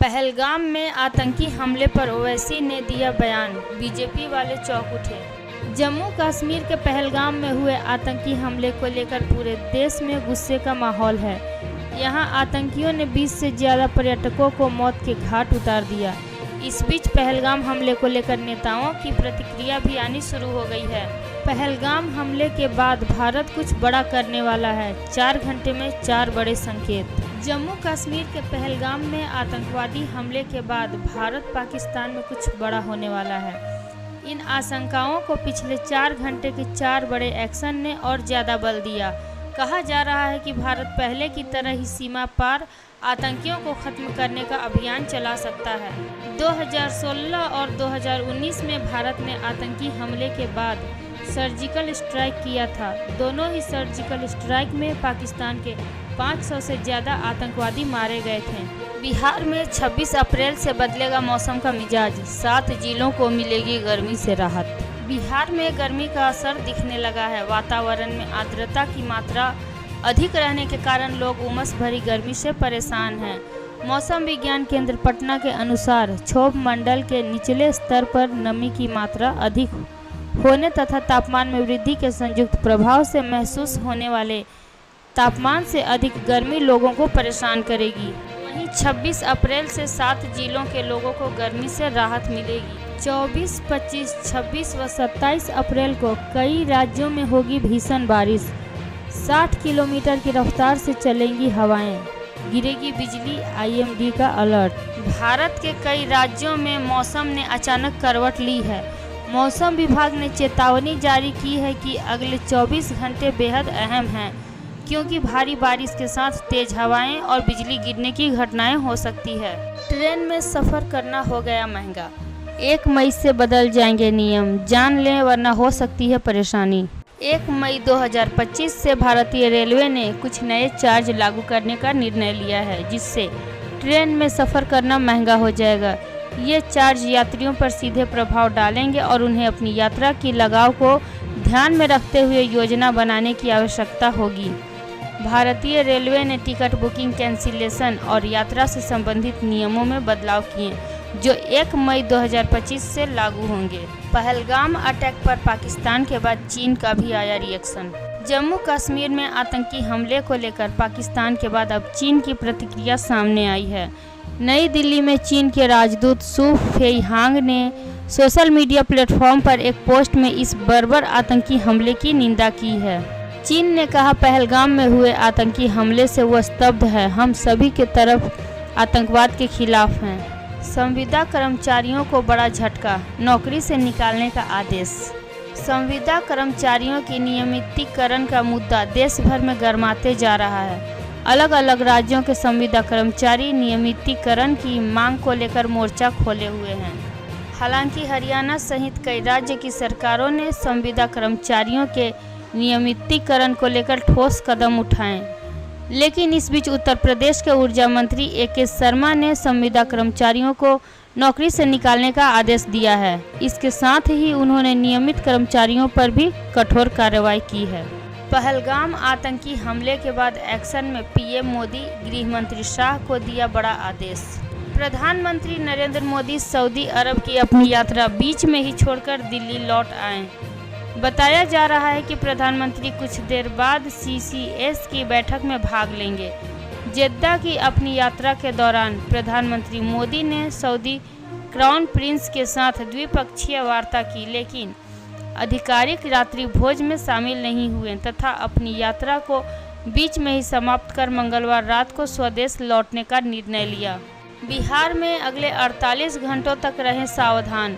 पहलगाम में आतंकी हमले पर ओवैसी ने दिया बयान, बीजेपी वाले चौंक उठे। जम्मू कश्मीर के पहलगाम में हुए आतंकी हमले को लेकर पूरे देश में गुस्से का माहौल है। यहां आतंकियों ने 20 से ज़्यादा पर्यटकों को मौत के घाट उतार दिया। इस बीच पहलगाम हमले को लेकर नेताओं की प्रतिक्रिया भी आनी शुरू हो गई है। पहलगाम हमले के बाद भारत कुछ बड़ा करने वाला है, 4 घंटे में 4 बड़े संकेत। जम्मू कश्मीर के पहलगाम में आतंकवादी हमले के बाद भारत पाकिस्तान में कुछ बड़ा होने वाला है। इन आशंकाओं को पिछले 4 घंटे के 4 बड़े एक्शन ने और ज़्यादा बल दिया। कहा जा रहा है कि भारत पहले की तरह ही सीमा पार आतंकियों को खत्म करने का अभियान चला सकता है। 2016 और 2019 में भारत ने आतंकी हमले के बाद सर्जिकल स्ट्राइक किया था। दोनों ही सर्जिकल स्ट्राइक में पाकिस्तान के 500 से ज़्यादा आतंकवादी मारे गए थे। बिहार में 26 अप्रैल से बदलेगा मौसम का मिजाज, 7 जिलों को मिलेगी गर्मी से राहत। बिहार में गर्मी का असर दिखने लगा है। वातावरण में आर्द्रता की मात्रा अधिक रहने के कारण लोग उमस भरी गर्मी से परेशान हैं। मौसम विज्ञान केंद्र पटना के अनुसार क्षोभ मंडल के निचले स्तर पर नमी की मात्रा अधिक होने तथा तापमान में वृद्धि के संयुक्त प्रभाव से महसूस होने वाले तापमान से अधिक गर्मी लोगों को परेशान करेगी। वहीं 26 अप्रैल से 7 जिलों के लोगों को गर्मी से राहत मिलेगी। 24, 25, 26 व 27 अप्रैल को कई राज्यों में होगी भीषण बारिश। 60 किलोमीटर की रफ्तार से चलेंगी हवाएं, गिरेगी बिजली, IMD का अलर्ट। भारत के कई राज्यों में मौसम ने अचानक करवट ली है। मौसम विभाग ने चेतावनी जारी की है कि अगले 24 घंटे बेहद अहम हैं, क्योंकि भारी बारिश के साथ तेज हवाएं और बिजली गिरने की घटनाएं हो सकती है। ट्रेन में सफ़र करना हो गया महंगा, 1 मई से बदल जाएंगे नियम, जान लें वरना हो सकती है परेशानी। 1 मई 2025 से भारतीय रेलवे ने कुछ नए चार्ज लागू करने का निर्णय लिया है, जिससे ट्रेन में सफ़र करना महंगा हो जाएगा। ये चार्ज यात्रियों पर सीधे प्रभाव डालेंगे और उन्हें अपनी यात्रा की लगाव को ध्यान में रखते हुए योजना बनाने की आवश्यकता होगी। भारतीय रेलवे ने टिकट बुकिंग, कैंसिलेशन और यात्रा से संबंधित नियमों में बदलाव किए, जो 1 मई 2025 से लागू होंगे। पहलगाम अटैक पर पाकिस्तान के बाद चीन का भी आया रिएक्शन। जम्मू कश्मीर में आतंकी हमले को लेकर पाकिस्तान के बाद अब चीन की प्रतिक्रिया सामने आई है। नई दिल्ली में चीन के राजदूत सू फेईहांग ने सोशल मीडिया प्लेटफॉर्म पर एक पोस्ट में इस बर्बर आतंकी हमले की निंदा की है। चीन ने कहा, पहलगाम में हुए आतंकी हमले से वो स्तब्ध है। हम सभी के तरफ आतंकवाद के खिलाफ हैं। संविदा कर्मचारियों को बड़ा झटका, नौकरी से निकालने का आदेश। संविदा कर्मचारियों की नियमितीकरण का मुद्दा देश भर में गरमाते जा रहा है। अलग अलग राज्यों के संविदा कर्मचारी नियमितीकरण की मांग को लेकर मोर्चा खोले हुए हैं। हालांकि हरियाणा सहित कई राज्य की सरकारों ने संविदा कर्मचारियों के नियमितीकरण को लेकर ठोस कदम उठाए, लेकिन इस बीच उत्तर प्रदेश के ऊर्जा मंत्री AK शर्मा ने संविदा कर्मचारियों को नौकरी से निकालने का आदेश दिया है। इसके साथ ही उन्होंने नियमित कर्मचारियों पर भी कठोर कार्रवाई की है। पहलगाम आतंकी हमले के बाद एक्शन में PM मोदी, गृह मंत्री शाह को दिया बड़ा आदेश। प्रधानमंत्री नरेंद्र मोदी सऊदी अरब की अपनी यात्रा बीच में ही छोड़कर दिल्ली लौट आए। बताया जा रहा है कि प्रधानमंत्री कुछ देर बाद CCS की बैठक में भाग लेंगे। जेद्दा की अपनी यात्रा के दौरान प्रधानमंत्री मोदी ने सऊदी क्राउन प्रिंस के साथ द्विपक्षीय वार्ता की, लेकिन आधिकारिक रात्रि भोज में शामिल नहीं हुए तथा अपनी यात्रा को बीच में ही समाप्त कर मंगलवार रात को स्वदेश लौटने का निर्णय लिया। बिहार में अगले 48 घंटों तक रहें सावधान,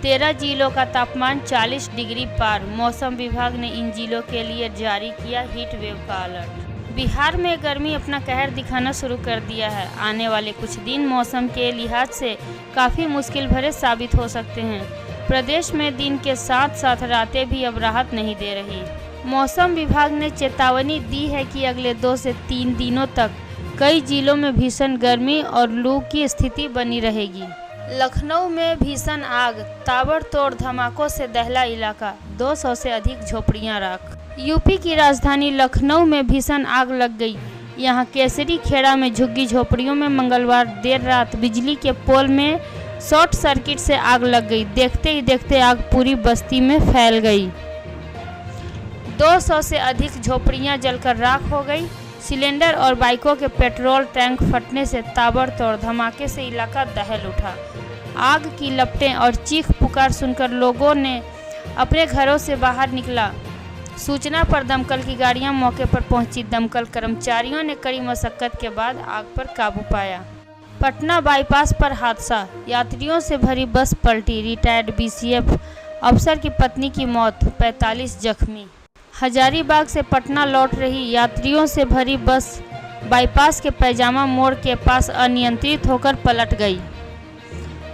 13 जिलों का तापमान 40 डिग्री पार। मौसम विभाग ने इन जिलों के लिए जारी किया हीट वेव का अलर्ट। बिहार में गर्मी अपना कहर दिखाना शुरू कर दिया है। आने वाले कुछ दिन मौसम के लिहाज से काफ़ी मुश्किल भरे साबित हो सकते हैं। प्रदेश में दिन के साथ साथ रातें भी अब राहत नहीं दे रही। मौसम विभाग ने चेतावनी दी है कि अगले 2 से 3 दिनों तक कई जिलों में भीषण गर्मी और लू की स्थिति बनी रहेगी। लखनऊ में भीषण आग, ताबड़तोड़ धमाकों से दहला इलाका, 200 से अधिक झोपड़ियां राख। यूपी की राजधानी लखनऊ में भीषण आग लग गई। यहाँ केसरी खेड़ा में झुग्गी झोपड़ियों में मंगलवार देर रात बिजली के पोल में शॉर्ट सर्किट से आग लग गई। देखते ही देखते आग पूरी बस्ती में फैल गई। 200 से अधिक झोपड़ियां जलकर राख हो गई। सिलेंडर और बाइकों के पेट्रोल टैंक फटने से ताबड़तोड़ धमाके से इलाका दहल उठा। आग की लपटें और चीख पुकार सुनकर लोगों ने अपने घरों से बाहर निकला। सूचना पर दमकल की गाड़ियां मौके पर पहुंची। दमकल कर्मचारियों ने कड़ी मशक्कत के बाद आग पर काबू पाया। पटना बाईपास पर हादसा, यात्रियों से भरी बस पलटी। रिटायर्ड बीसीएफ अफसर की पत्नी की मौत, 45 जख्मी। हजारीबाग से पटना लौट रही यात्रियों से भरी बस बाईपास के पैजामा मोड़ के पास अनियंत्रित होकर पलट गई।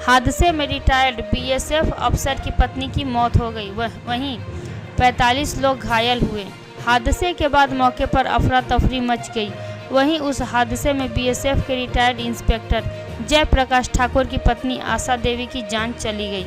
हादसे में रिटायर्ड बीएसएफ अफसर की पत्नी की मौत हो गई, वहीं 45 लोग घायल हुए। हादसे के बाद मौके पर अफरा तफरी मच गई। वहीं उस हादसे में बीएसएफ के रिटायर्ड इंस्पेक्टर जयप्रकाश ठाकुर की पत्नी आशा देवी की जान चली गई।